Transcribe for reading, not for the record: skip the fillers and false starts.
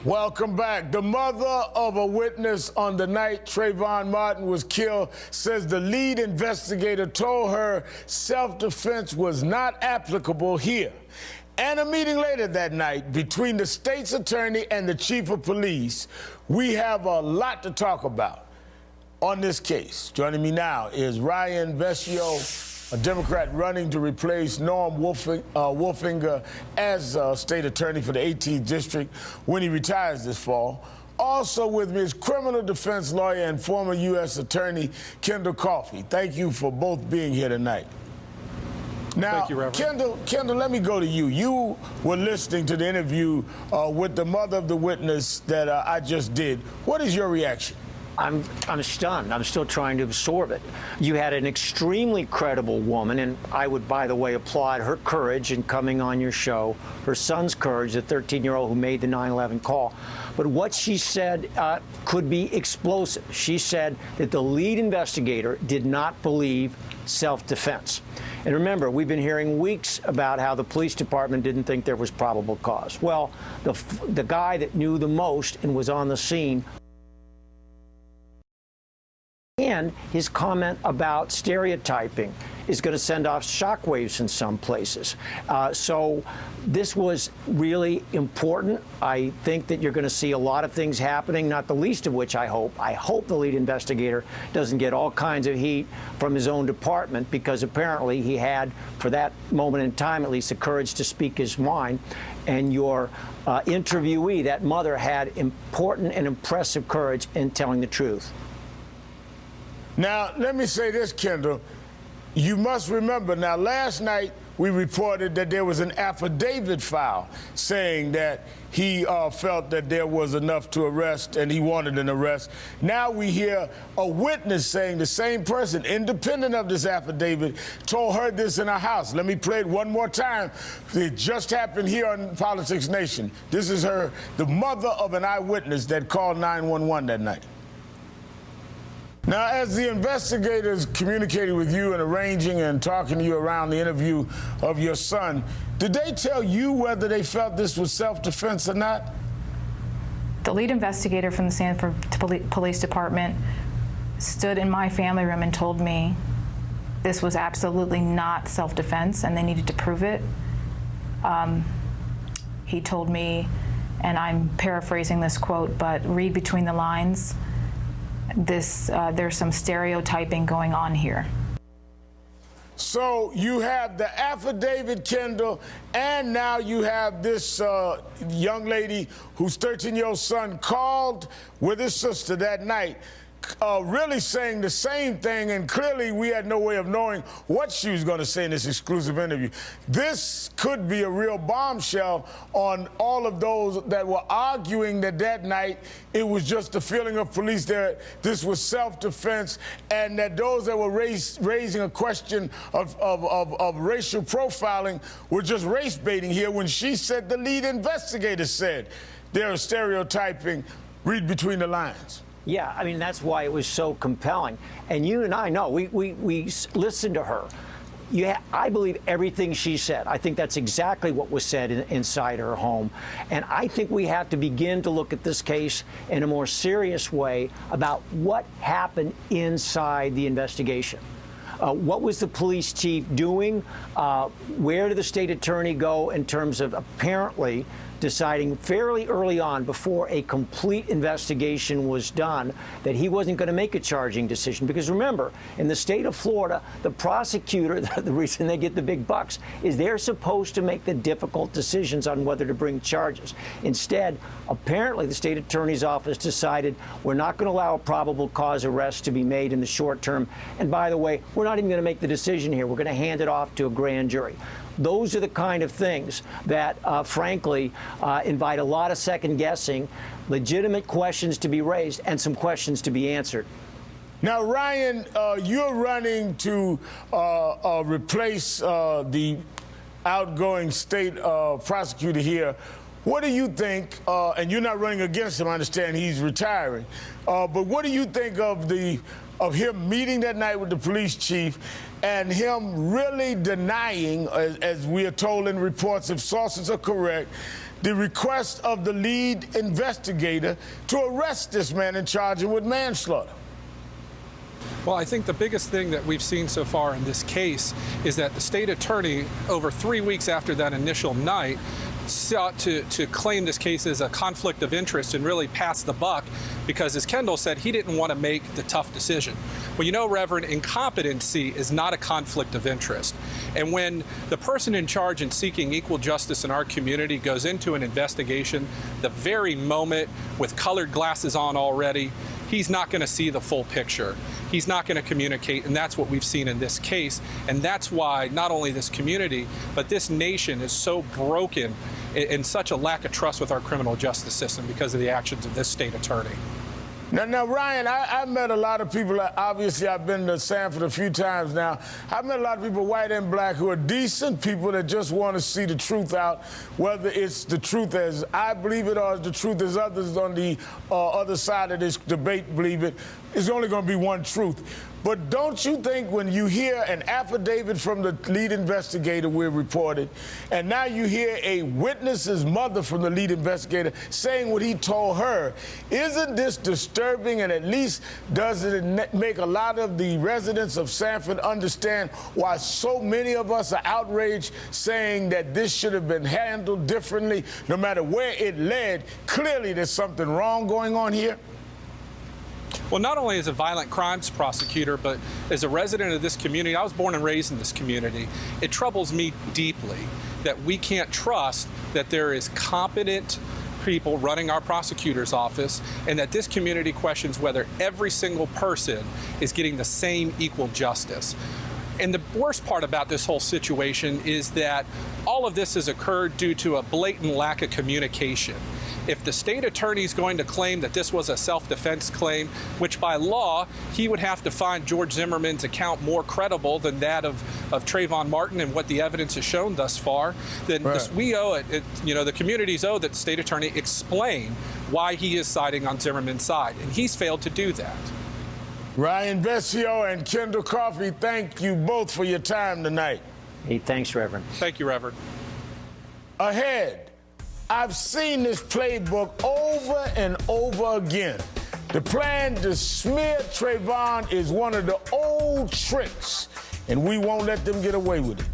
Welcome back. The mother of a witness on the night Trayvon Martin was killed says the lead investigator told her self-defense was not applicable here. And a meeting later that night between the state's attorney and the chief of police, we have a lot to talk about on this case. Joining me now is Ryan Vecchio, a Democrat running to replace Norm Wolfinger as state attorney for the 18th District when he retires this fall. Also with me is criminal defense lawyer and former U.S. Attorney Kendall Coffey. Thank you for both being here tonight. Now, thank you, Reverend. Kendall, let me go to you. You were listening to the interview with the mother of the witness that I just did. What is your reaction? I'm stunned. I'm still trying to absorb it. You had an extremely credible woman, and I would, by the way, applaud her courage in coming on your show, her son's courage, the 13-year-old who made the 9/11 call. But what she said could be explosive. She said that the lead investigator did not believe self-defense. And remember, we've been hearing weeks about how the police department didn't think there was probable cause. Well, the guy that knew the most and was on the scene, and his comment about stereotyping is going to send off shockwaves in some places. So this was really important. I think that you're going to see a lot of things happening, not the least of which I hope the lead investigator doesn't get all kinds of heat from his own department, because apparently he had, for that moment in time at least, the courage to speak his mind. And your interviewee, that mother, had important and impressive courage in telling the truth. Now, let me say this, Kendall. You must remember, now, last night we reported that there was an affidavit filed saying that he felt that there was enough to arrest and he wanted an arrest. Now we hear a witness saying the same person, independent of this affidavit, told her this in her house. Let me play it one more time. It just happened here on Politics Nation. This is her, the mother of an eyewitness that called 911 that night. Now, as the investigators communicated with you and arranging and talking to you around the interview of your son, did they tell you whether they felt this was self-defense or not? The lead investigator from the Sanford Police Department stood in my family room and told me this was absolutely not self-defense and they needed to prove it. He told me, and I'm paraphrasing this quote, but read between the lines, there's some stereotyping going on here. So you have the affidavit, Kendall, and now you have this young lady whose 13-year-old son called with his sister that night, really saying the same thing, and clearly we had no way of knowing what she was going to say in this exclusive interview. This could be a real bombshell on all of those that were arguing that that night it was just a feeling of police that this was self-defense, and that those that were raising a question of racial profiling were just race baiting here when she said, the lead investigator said, they're stereotyping. Read between the lines. Yeah, I mean, that's why it was so compelling. And you and I know, we listened to her. I believe everything she said. I think that's exactly what was said inside her home. And I think we have to begin to look at this case in a more serious way about what happened inside the investigation. What was the police chief doing? Where did the state attorney go in terms of apparently deciding fairly early on, before a complete investigation was done, that he wasn't going to make a charging decision? Because remember, in the state of Florida, the prosecutor, the reason they get the big bucks, is they're supposed to make the difficult decisions on whether to bring charges. Instead, apparently the state attorney's office decided we're not going to allow a probable cause arrest to be made in the short term. And by the way, we're not even going to make the decision here. We're going to hand it off to a grand jury. Those are the kind of things that, frankly, invite a lot of second guessing, legitimate questions to be raised, and some questions to be answered. Now, Ryan, you're running to replace the outgoing state prosecutor here. What do you think, and you're not running against him, I understand he's retiring, but what do you think of him meeting that night with the police chief and him really denying, as we are told in reports, if sources are correct, the request of the lead investigator to arrest this man and charge him with manslaughter. Well, I think the biggest thing that we've seen so far in this case is that the state attorney, over 3 weeks after that initial night, sought to claim this case as a conflict of interest and really pass the buck because, as Kendall said, he didn't want to make the tough decision. Well, you know, Reverend, incompetency is not a conflict of interest. And when the person in charge and seeking equal justice in our community goes into an investigation, the very moment with colored glasses on already, he's not going to see the full picture. He's not going to communicate, and that's what we've seen in this case. And that's why not only this community, but this nation is so broken in such a lack of trust with our criminal justice system because of the actions of this state attorney. Now, Ryan, I've met a lot of people. Obviously, I've been to Sanford a few times now. I've met a lot of people, white and black, who are decent people that just want to see the truth out, whether it's the truth as I believe it or the truth as others on the other side of this debate believe it. It's only going to be one truth. But don't you think when you hear an affidavit from the lead investigator we reported, and now you hear a witness's mother from the lead investigator saying what he told her, isn't this disturbing, and at least does it make a lot of the residents of Sanford understand why so many of us are outraged, saying that this should have been handled differently no matter where it led? Clearly there's something wrong going on here. Well, not only as a violent crimes prosecutor, but as a resident of this community, I was born and raised in this community. It troubles me deeply that we can't trust that there is competent people running our prosecutor's office and that this community questions whether every single person is getting the same equal justice. And the worst part about this whole situation is that all of this has occurred due to a blatant lack of communication. If the state attorney is going to claim that this was a self-defense claim, which by law, he would have to find George Zimmerman's account more credible than that of Trayvon Martin and what the evidence has shown thus far, then right. We owe it, the communities owe that the state attorney explain why he is siding on Zimmerman's side, and he's failed to do that. Ryan Vecchio and Kendall Coffey, thank you both for your time tonight. Hey, thanks, Reverend. Thank you, Reverend. Ahead, I've seen this playbook over and over again. The plan to smear Trayvon is one of the old tricks, and we won't let them get away with it.